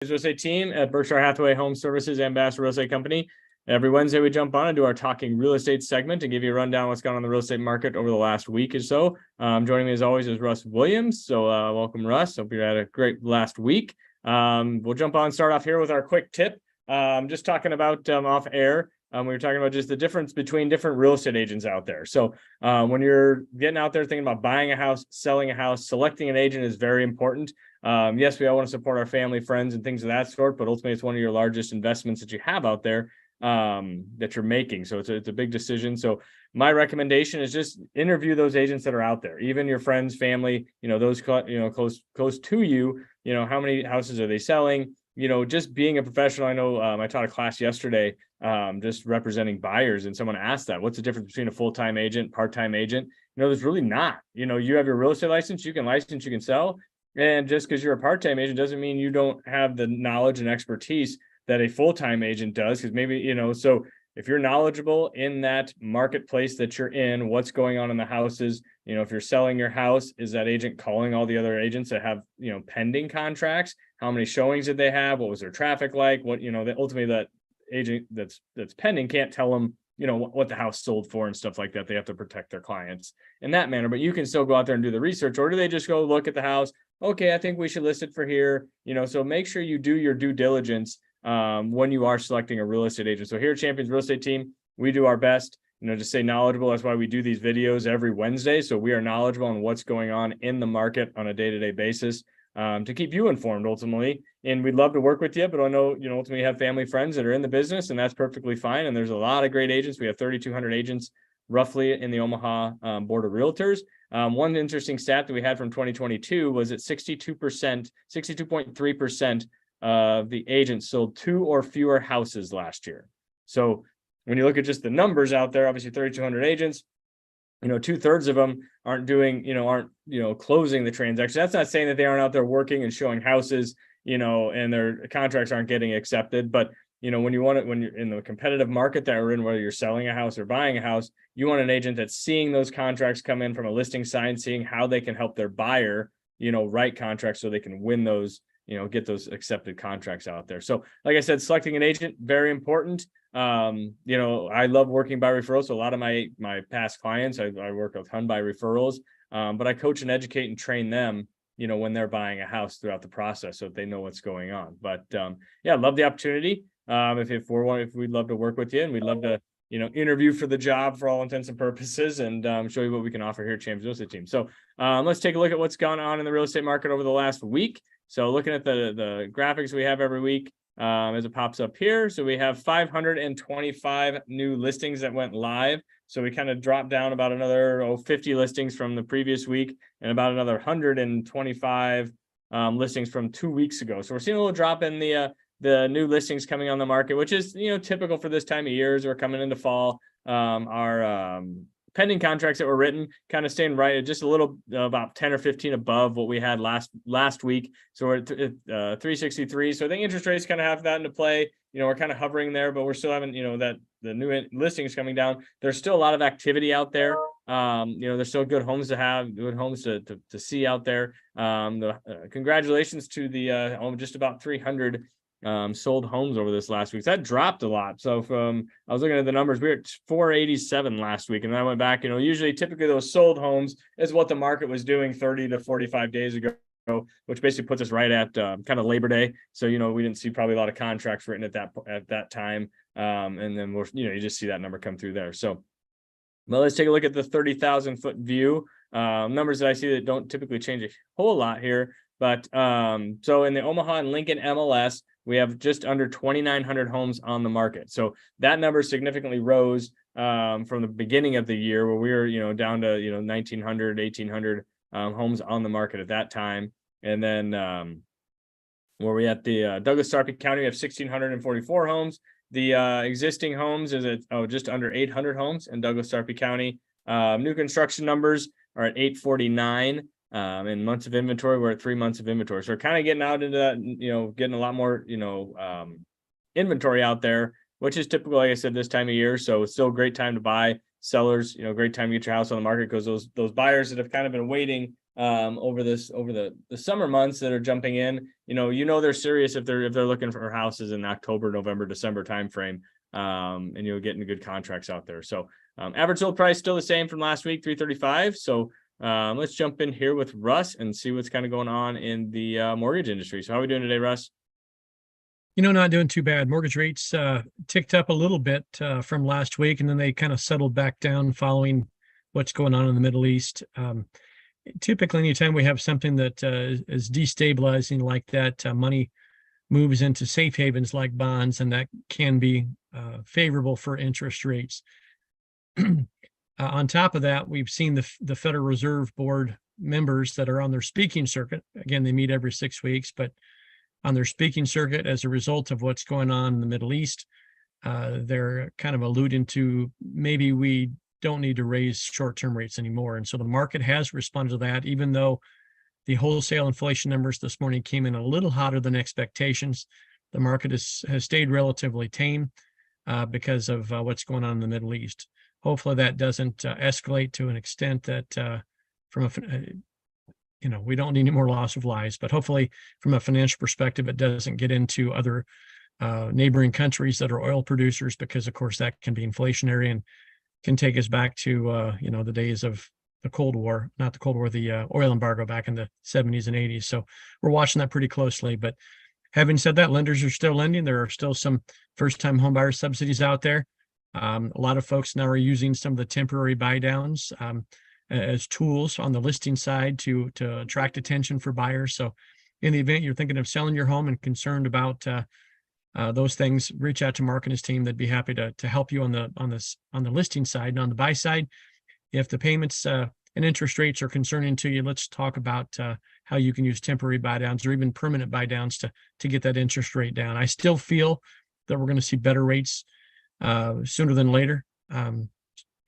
Real estate team at Berkshire Hathaway Home Services and Bass Real Estate Company. Every Wednesday, we jump on and do our Talking Real Estate segment and give you a rundown of what's gone on in the real estate market over the last week or so. Joining me as always is Russ Williams. So welcome, Russ. Hope you had a great last week. We'll jump on and start off here with our quick tip. Just talking about off air. We were talking about just the difference between different real estate agents out there. So when you're getting out there thinking about buying a house, selling a house, selecting an agent is very important. Yes, we all want to support our family, friends, and things of that sort, but ultimately it's one of your largest investments that you have out there that you're making. So it's a big decision. So my recommendation is just interview those agents that are out there, even your friends, family, those close to you. How many houses are they selling? Just being a professional. I know I taught a class yesterday just representing buyers, and someone asked that, what's the difference between a full-time agent, part-time agent? There's really not. You have your real estate license, you can sell. And just because you're a part-time agent doesn't mean you don't have the knowledge and expertise that a full-time agent does. Because maybe, so if you're knowledgeable in that marketplace that you're in, what's going on in the houses, if you're selling your house, is that agent calling all the other agents that have, pending contracts? How many showings did they have? What was their traffic like? What, ultimately that agent that's pending can't tell them, what the house sold for and stuff like that. They have to protect their clients in that manner, but you can still go out there and do the research. Or do they just go look at the house? Okay, I think we should list it for here. So make sure you do your due diligence when you are selecting a real estate agent. So here at Champions Real Estate Team, we do our best, to stay knowledgeable. That's why we do these videos every Wednesday. So we are knowledgeable on what's going on in the market on a day-to-day basis to keep you informed ultimately. And we'd love to work with you, but I know, ultimately you have family, friends that are in the business, and that's perfectly fine. And there's a lot of great agents. We have 3,200 agents roughly in the Omaha Board of Realtors. One interesting stat that we had from 2022 was that 62.3% of the agents sold 2 or fewer houses last year. So when you look at just the numbers out there, obviously 3,200 agents, 2/3 of them aren't doing, aren't closing the transaction. That's not saying that they aren't out there working and showing houses, and their contracts aren't getting accepted. But when you're in the competitive market that we're in, whether you're selling a house or buying a house, you want an agent that's seeing those contracts come in from a listing side, seeing how they can help their buyer, write contracts so they can win those, get those accepted contracts out there. So like I said, selecting an agent, very important. I love working by referrals. So a lot of my past clients, I work a ton by referrals, but I coach and educate and train them, when they're buying a house throughout the process, so that they know what's going on. But yeah, love the opportunity. If we'd love to work with you, and we'd love to, interview for the job for all intents and purposes, and show you what we can offer here at Champions Real Estate Team. So let's take a look at what's gone on in the real estate market over the last week. So looking at the graphics we have every week, as it pops up here. So we have 525 new listings that went live. So we kind of dropped down about another 50 listings from the previous week, and about another 125 listings from 2 weeks ago. So we're seeing a little drop in the new listings coming on the market, which is, typical for this time of year as we're coming into fall. Our pending contracts that were written kind of staying right at just a little, about 10 or 15 above what we had last week. So we're at 363. So I think interest rates kind of have that into play. We're kind of hovering there, but we're still having, that the new listings coming down. There's still a lot of activity out there. There's still good homes to have, good homes to see out there. Congratulations to the just about 300 sold homes over this last week. So that dropped a lot. So I was looking at the numbers, we were at 487 last week, and then I went back. Typically those sold homes is what the market was doing 30 to 45 days ago, which basically puts us right at kind of Labor Day. So we didn't see probably a lot of contracts written at that time, and then you just see that number come through there. So well, let's take a look at the 30,000 foot view. Numbers that I see that don't typically change a whole lot here, but so in the Omaha and Lincoln MLS, we have just under 2,900 homes on the market. So that number significantly rose from the beginning of the year, where we were, down to, 1,900, 1,800 homes on the market at that time. And then where we at the Douglas Sarpy County, we have 1,644 homes. The existing homes is at just under 800 homes in Douglas Sarpy County. New construction numbers are at 849. In months of inventory, we're at 3 months of inventory. So we're kind of getting out into that, getting a lot more, inventory out there, which is typical, like I said, this time of year. So it's still a great time to buy. Sellers, great time to get your house on the market, because those buyers that have kind of been waiting over the summer months that are jumping in, they're serious if they're looking for houses in October, November, December timeframe, and you're getting good contracts out there. So average sold price still the same from last week, 335. So let's jump in here with Russ and see what's kind of going on in the mortgage industry. So how are we doing today, Russ? Not doing too bad. Mortgage rates ticked up a little bit from last week, and then they kind of settled back down following what's going on in the Middle East. Typically, anytime we have something that is destabilizing like that, money moves into safe havens like bonds, and that can be favorable for interest rates. On top of that, we've seen the Federal Reserve Board members that are on their speaking circuit. Again, they meet every 6 weeks, but on their speaking circuit, as a result of what's going on in the Middle East, they're kind of alluding to maybe we don't need to raise short-term rates anymore. And so the market has responded to that, even though the wholesale inflation numbers this morning came in a little hotter than expectations. The market has stayed relatively tame because of what's going on in the Middle East. Hopefully that doesn't escalate to an extent that we don't need any more loss of lives, but hopefully from a financial perspective, it doesn't get into other neighboring countries that are oil producers, because of course that can be inflationary and can take us back to, the days of the Cold War, not the Cold War, the oil embargo back in the 70s and 80s. So we're watching that pretty closely. But having said that, lenders are still lending. There are still some first-time homebuyer subsidies out there. A lot of folks now are using some of the temporary buy downs as tools on the listing side to attract attention for buyers. So in the event you're thinking of selling your home and concerned about those things, reach out to Mark and his team. They'd be happy to help you on the listing side. And on the buy side, if the payments and interest rates are concerning to you, let's talk about how you can use temporary buy downs or even permanent buy downs to get that interest rate down. I still feel that we're going to see better rates sooner than later,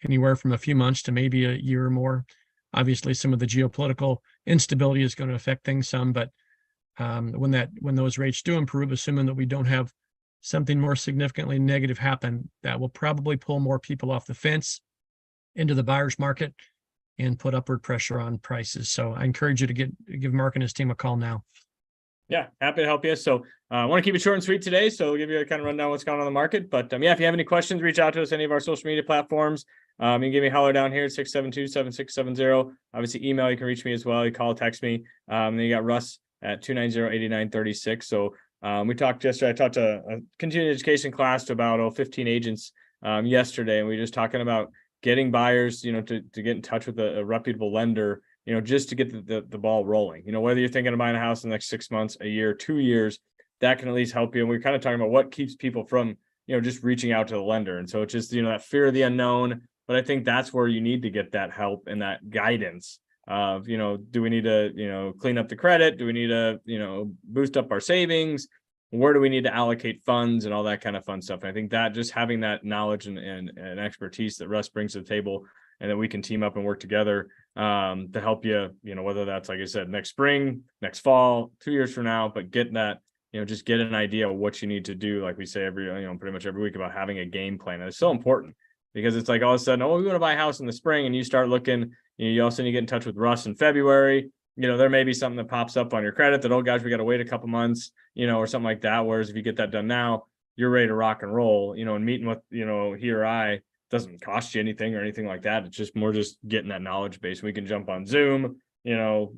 anywhere from a few months to maybe a year or more. Obviously, some of the geopolitical instability is going to affect things some, but when those rates do improve, assuming that we don't have something more significantly negative happen, that will probably pull more people off the fence into the buyer's market and put upward pressure on prices. So I encourage you to give Mark and his team a call now. Yeah, happy to help you. So I want to keep it short and sweet today. So we'll give you a kind of rundown what's going on in the market. But if you have any questions, reach out to us, any of our social media platforms. You can give me a holler down here at 672-7670. Obviously, email, you can reach me as well. You call, text me. Then you got Russ at 290-8936. So we talked yesterday. I taught a continuing education class to about 15 agents yesterday. And we were just talking about getting buyers, to get in touch with a reputable lender, just to get the ball rolling. Whether you're thinking of buying a house in the next 6 months, a year, 2 years, that can at least help you. And we're kind of talking about what keeps people from, just reaching out to the lender. And so it's just, that fear of the unknown. But I think that's where you need to get that help and that guidance of, do we need to, clean up the credit? Do we need to, boost up our savings? Where do we need to allocate funds and all that kind of fun stuff? And I think that just having that knowledge and expertise that Russ brings to the table, and that we can team up and work together to help you, whether that's, like I said, next spring, next fall, 2 years from now, but get that, just get an idea of what you need to do. Like we say pretty much every week about having a game plan. And it's so important, because it's like all of a sudden, we want to buy a house in the spring, and you start looking, you all of a sudden you get in touch with Russ in February. There may be something that pops up on your credit that, oh gosh, we got to wait a couple months, or something like that. Whereas if you get that done now, you're ready to rock and roll, and meeting with, he or I doesn't cost you anything or anything like that. It's just more just getting that knowledge base. We can jump on Zoom, meet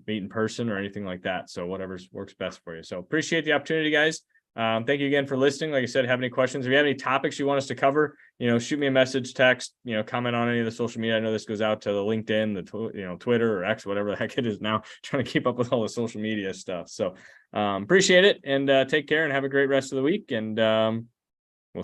in person or anything like that. So whatever works best for you. So appreciate the opportunity, guys. Thank you again for listening. Like I said, have any questions, if you have any topics you want us to cover, shoot me a message, text, comment on any of the social media. I know this goes out to the LinkedIn, the Twitter or X, whatever the heck it is now, trying to keep up with all the social media stuff. So appreciate it, and take care and have a great rest of the week. And